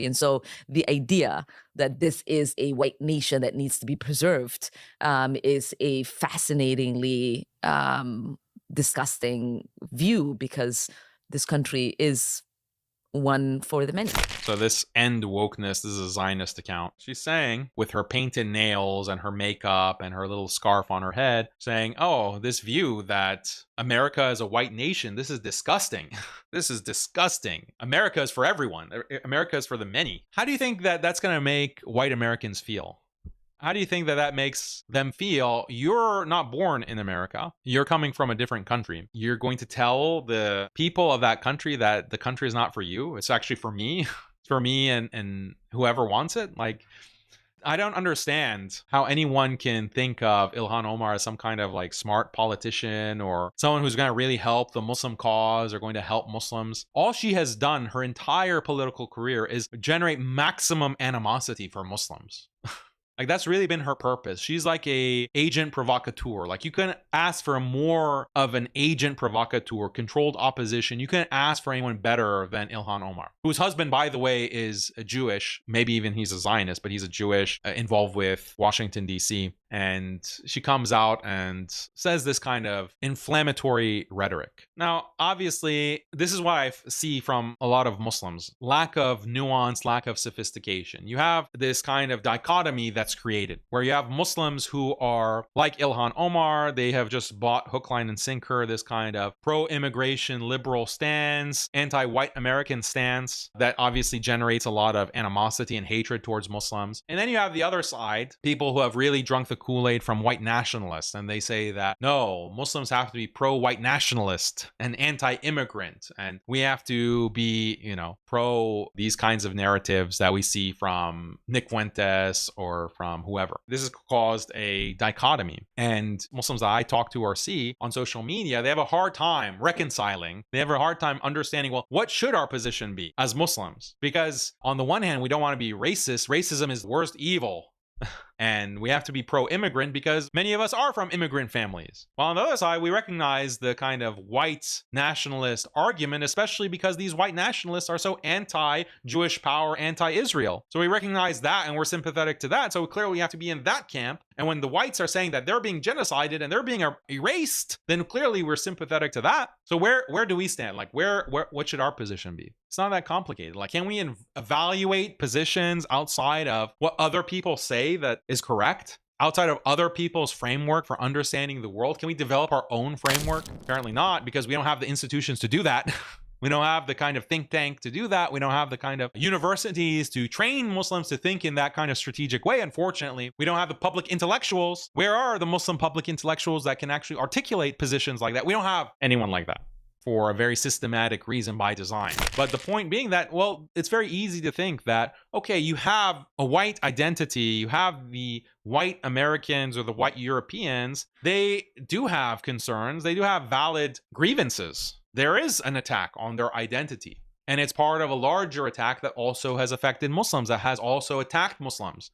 And so the idea that this is a white nation that needs to be preserved is a fascinatingly disgusting view, because this country is one for the many. So this end wokeness, this is a Zionist account. She's saying, with her painted nails and her makeup and her little scarf on her head, saying, oh, this view that America is a white nation, this is disgusting. This is disgusting. America is for everyone. America is for the many. How do you think that that's going to make white Americans feel? How do you think that that makes them feel? You're not born in America. You're coming from a different country. You're going to tell the people of that country that the country is not for you. It's actually for me. It's for me and whoever wants it. Like, I don't understand how anyone can think of Ilhan Omar as some kind of like smart politician or someone who's going to really help the Muslim cause or going to help Muslims. All she has done her entire political career is generate maximum animosity for Muslims. Like, that's really been her purpose. She's like a agent provocateur. Like, you couldn't ask for more of an agent provocateur, controlled opposition. You couldn't ask for anyone better than Ilhan Omar, whose husband, by the way, is a Jewish. Maybe even he's a Zionist, but he's a Jewish involved with Washington, D.C. And she comes out and says this kind of inflammatory rhetoric. Now, obviously, this is what I see from a lot of Muslims. Lack of nuance, lack of sophistication. You have this kind of dichotomy that's created, where you have Muslims who are like Ilhan Omar. They have just bought hook, line, and sinker, this kind of pro-immigration liberal stance, anti-white American stance that obviously generates a lot of animosity and hatred towards Muslims. And then you have the other side, people who have really drunk the Kool-Aid from white nationalists, and they say that no, Muslims have to be pro-white nationalist and anti-immigrant, and we have to be, pro these kinds of narratives that we see from Nick Fuentes or from whoever. This has caused a dichotomy, and Muslims that I talk to or see on social media, they have a hard time reconciling. They have a hard time understanding, well, what should our position be as Muslims? Because on the one hand, we don't want to be racist. Racism is the worst evil. And we have to be pro-immigrant because many of us are from immigrant families. While on the other side, we recognize the kind of white nationalist argument, especially because these white nationalists are so anti-Jewish power, anti-Israel. So we recognize that and we're sympathetic to that. So clearly we have to be in that camp. And when the whites are saying that they're being genocided and they're being erased, then clearly we're sympathetic to that. So where do we stand? Like, what should our position be? It's not that complicated. Like, can we evaluate positions outside of what other people say that is correct? Outside of other people's framework for understanding the world? Can we develop our own framework? Apparently not, because we don't have the institutions to do that. We don't have the kind of think tank to do that. We don't have the kind of universities to train Muslims to think in that kind of strategic way. Unfortunately, we don't have the public intellectuals. Where are the Muslim public intellectuals that can actually articulate positions like that? We don't have anyone like that, for a very systematic reason by design. But the point being that, well, it's very easy to think that, okay, you have a white identity, you have the white Americans or the white Europeans, they do have concerns, they do have valid grievances. There is an attack on their identity. And it's part of a larger attack that also has affected Muslims, that has also attacked Muslims'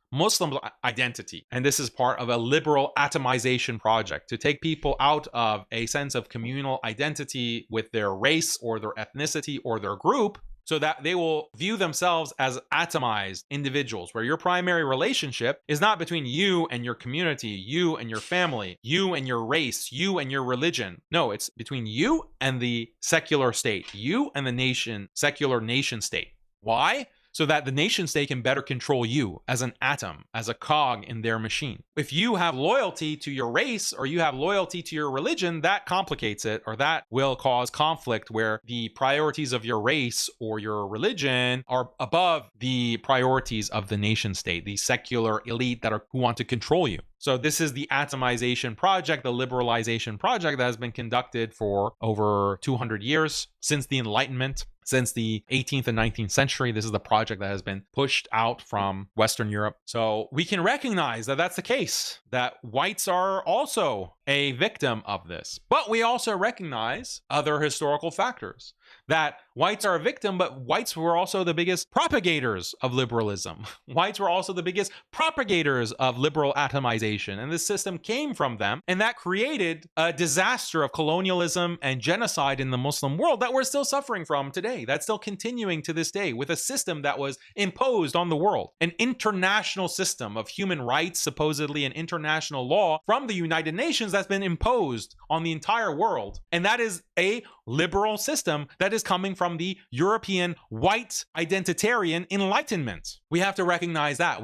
identity. And this is part of a liberal atomization project to take people out of a sense of communal identity with their race or their ethnicity or their group, so that they will view themselves as atomized individuals, where your primary relationship is not between you and your community, you and your family, you and your race, you and your religion. No, it's between you and the secular state, you and the nation, secular nation state. Why? So that the nation state can better control you as an atom, as a cog in their machine. If you have loyalty to your race or you have loyalty to your religion, that complicates it, or that will cause conflict where the priorities of your race or your religion are above the priorities of the nation state, the secular elite who want to control you. So this is the atomization project, the liberalization project that has been conducted for over 200 years since the Enlightenment. Since the 18th and 19th century, this is the project that has been pushed out from Western Europe. So we can recognize that that's the case, that whites are also a victim of this. But we also recognize other historical factors. that whites are a victim, but whites were also the biggest propagators of liberalism. Whites were also the biggest propagators of liberal atomization. And this system came from them. And that created a disaster of colonialism and genocide in the Muslim world that we're still suffering from today. That's still continuing to this day with a system that was imposed on the world. An international system of human rights, supposedly an international law from the United Nations that's been imposed on the entire world. And that is a liberal system that is coming from the European white identitarian enlightenment. We have to recognize that.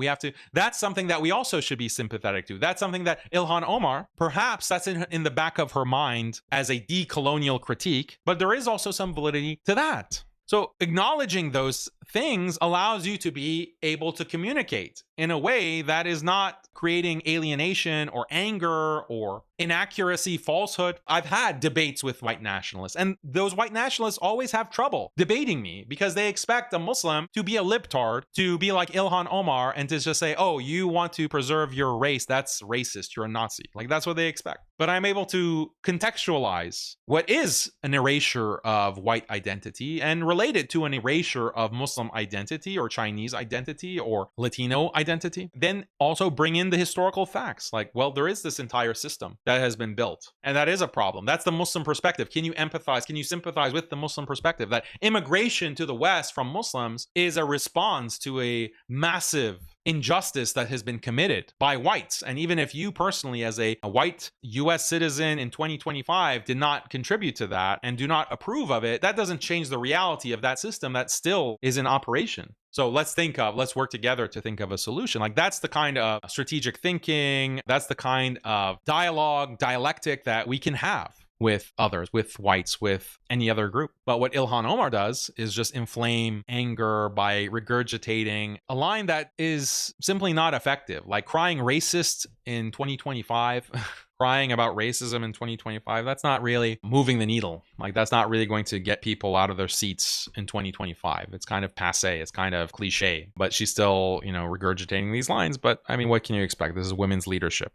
That's something that we also should be sympathetic to. That's something that Ilhan Omar, perhaps that's in the back of her mind as a decolonial critique, but there is also some validity to that. So acknowledging those things allows you to be able to communicate in a way that is not creating alienation or anger or inaccuracy, falsehood. I've had debates with white nationalists, and those white nationalists always have trouble debating me because they expect a Muslim to be a libtard, to be like Ilhan Omar, and to just say, oh, you want to preserve your race, that's racist, you're a Nazi. Like, that's what they expect. But I'm able to contextualize what is an erasure of white identity and relate it to an erasure of Muslim identity or Chinese identity or Latino identity. Then also bring in the historical facts. Like, well, there is this entire system that has been built, and that is a problem. That's the Muslim perspective. Can you empathize? Can you sympathize with the Muslim perspective that immigration to the West from Muslims is a response to a massive injustice that has been committed by whites? And even if you personally, as a white US citizen in 2025, did not contribute to that and do not approve of it, that doesn't change the reality of that system that still is in operation. So let's work together to think of a solution. Like, that's the kind of strategic thinking, that's the kind of dialogue, dialectic that we can have with others, with whites, with any other group. But what Ilhan Omar does is just inflame anger by regurgitating a line that is simply not effective. Like crying racist in 2025, crying about racism in 2025, that's not really moving the needle. Like, that's not really going to get people out of their seats in 2025. It's kind of passé. It's kind of cliche. But she's still, regurgitating these lines. But I mean, what can you expect? This is women's leadership.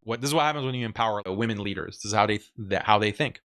This is what happens when you empower women leaders. This is how they think.